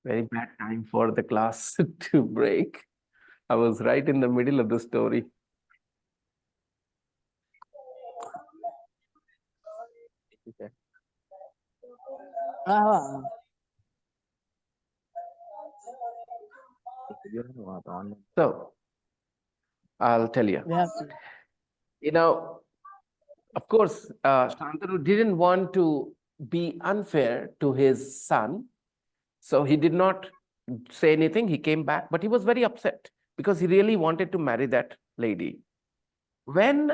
Very bad time for the class to break. I was right in the middle of the story. Okay. So I'll tell you. We have to. You know, of course, Shantanu didn't want to be unfair to his son. So he did not say anything. He came back, but he was very upset because he really wanted to marry that lady. When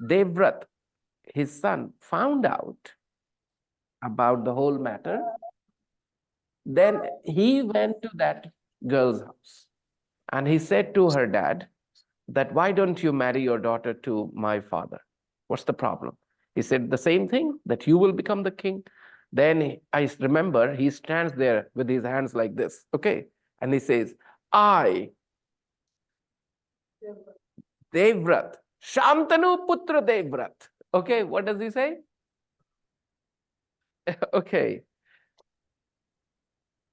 Devvrat, his son, found out about the whole matter, then he went to that girl's house and he said to her dad that, why don't you marry your daughter to my father? What's the problem? He said the same thing, that you will become the king. Then I remember he stands there with his hands like this, okay? And he says, I, Devvrat, Shantanu Putra Devvrat. Okay, what does he say? Okay.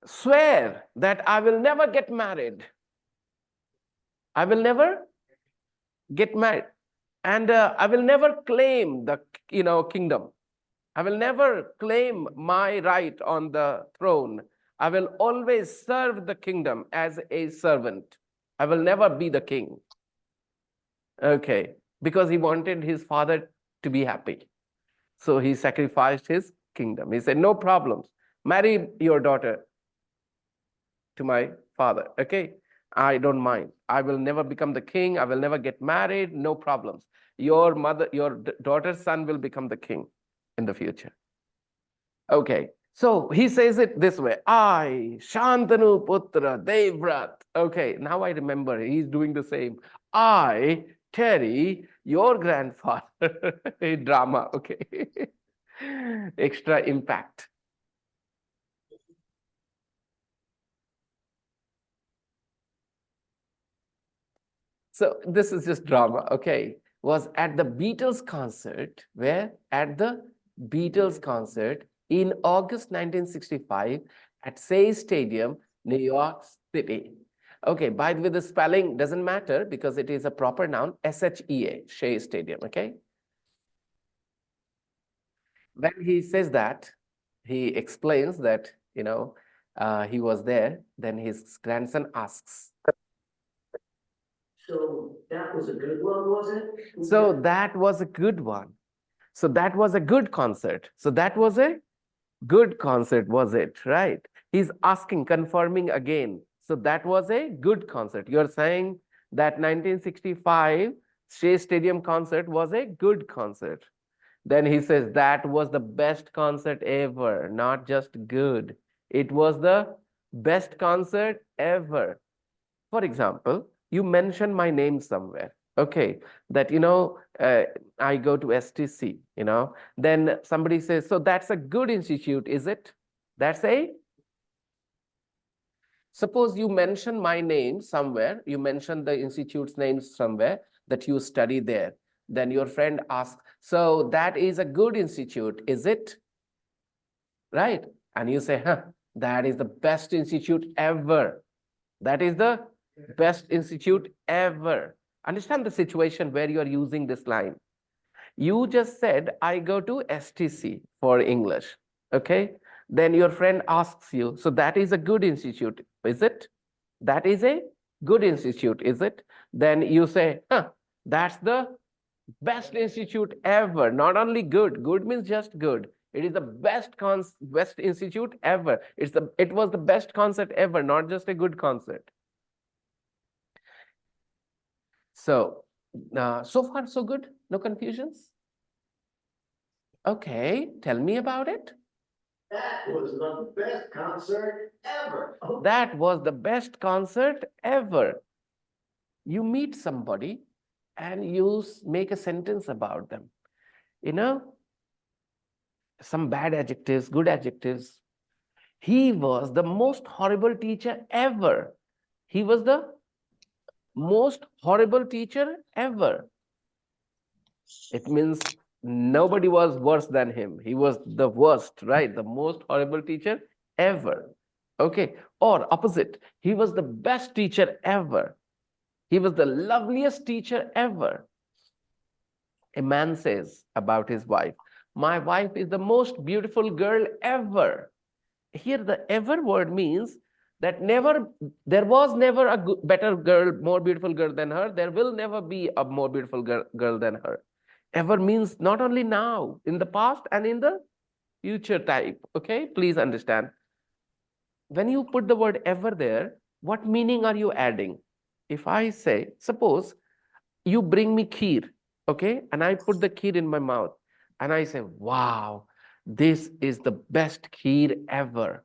Swear that I will never get married. I will never get married. And I will never claim the kingdom. I will never claim my right on the throne. I will always serve the kingdom as a servant. I will never be the king. Okay, because he wanted his father to be happy. So he sacrificed his kingdom. He said, no problems. Marry your daughter to my father. Okay, I don't mind. I will never become the king. I will never get married. No problems. Your daughter's son will become the king in the future. Okay, so he says it this way, I, Shantanu Putra Devvrat. Okay, now I remember he's doing the same. I, Terry, your grandfather. Drama, okay. Extra impact. So this is just drama, okay. Was at the Beatles concert, where? At the Beatles concert in August 1965 at Shea Stadium, New York City. Okay, by the way, the spelling doesn't matter because it is a proper noun, S-H-E-A, Shea Stadium, okay? When he says that, he explains that, he was there, then his grandson asks. So that was a good one, was it? So that was a good one. So that was a good concert. So that was a good concert, was it? Right. He's asking, confirming again. So that was a good concert. You're saying that 1965 Shea Stadium concert was a good concert. Then he says that was the best concert ever, not just good. It was the best concert ever. For example, you mention my name somewhere. Okay, that I go to STC, then somebody says, so that's a good institute, is it? That's a Suppose you mention my name somewhere, you mention the institute's name somewhere that you study there. Then your friend asks, so that is a good institute, is it? Right? And you say, huh, that is the best institute ever. That is the best institute ever. Understand the situation where you are using this line. You just said, I go to STC for English. Okay. Then your friend asks you, so that is a good institute, is it? That is a good institute, is it? Then you say, huh, that's the best institute ever. Not only good, good means just good. It is the best institute ever. It was the best concert ever, not just a good concert. So, so far so good? No confusions? Okay, tell me about it. That was the best concert ever. That was the best concert ever. You meet somebody and you make a sentence about them. Some bad adjectives, good adjectives. He was the most horrible teacher ever. He was the most horrible teacher ever. It means nobody was worse than him. He was the worst, right? The most horrible teacher ever. Okay. Or opposite, he was the best teacher ever. He was the loveliest teacher ever. A man says about his wife, my wife is the most beautiful girl ever. Here, the ever word means that never, there was never a better girl, more beautiful girl than her. There will never be a more beautiful girl than her. Ever means not only now, in the past and in the future type. Okay, please understand. When you put the word ever there, what meaning are you adding? If I say, suppose you bring me kheer, okay, and I put the kheer in my mouth and I say, wow, this is the best kheer ever.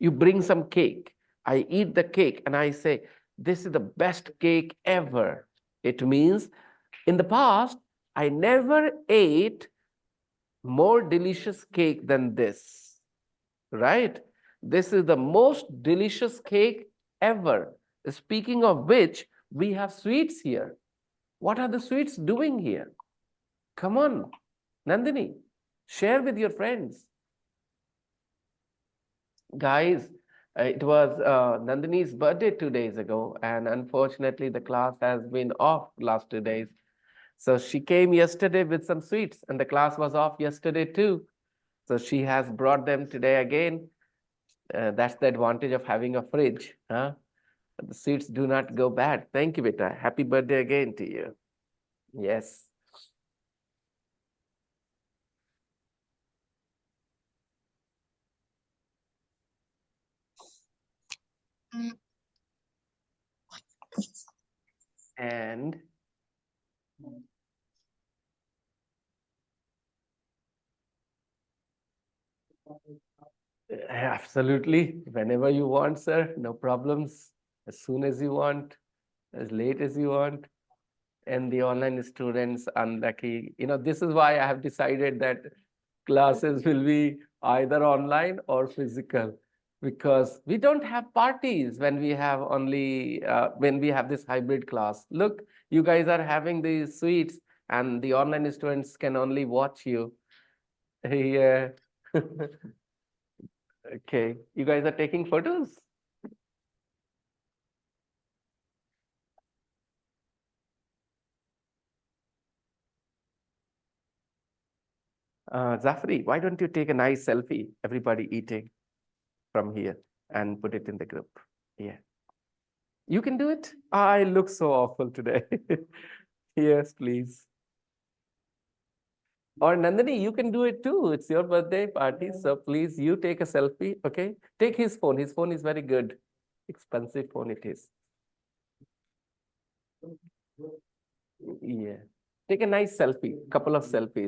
You bring some cake, I eat the cake and I say, this is the best cake ever. It means in the past, I never ate more delicious cake than this, right? This is the most delicious cake ever. Speaking of which, we have sweets here. What are the sweets doing here? Come on, Nandini, share with your friends. Guys, it was Nandini's birthday 2 days ago, and unfortunately, the class has been off last 2 days. So she came yesterday with some sweets, and the class was off yesterday too. So she has brought them today again. That's the advantage of having a fridge, huh? The sweets do not go bad. Thank you, beta. Happy birthday again to you. Yes. And absolutely, whenever you want, sir, no problems. As soon as you want, as late as you want. And the online students, unlucky. This is why I have decided that classes will be either online or physical, because we don't have parties when we have when we have this hybrid class. Look, you guys are having these sweets, and the online students can only watch you. Yeah. Okay, you guys are taking photos? Zafri, why don't you take a nice selfie, everybody eating from here, and put it in the group? Yeah. You can do it? I look so awful today. Yes, please. Or Nandini, you can do it too. It's your birthday party. So please, you take a selfie. Okay. Take his phone. His phone is very good. Expensive phone it is. Yeah. Take a nice selfie, couple of selfies.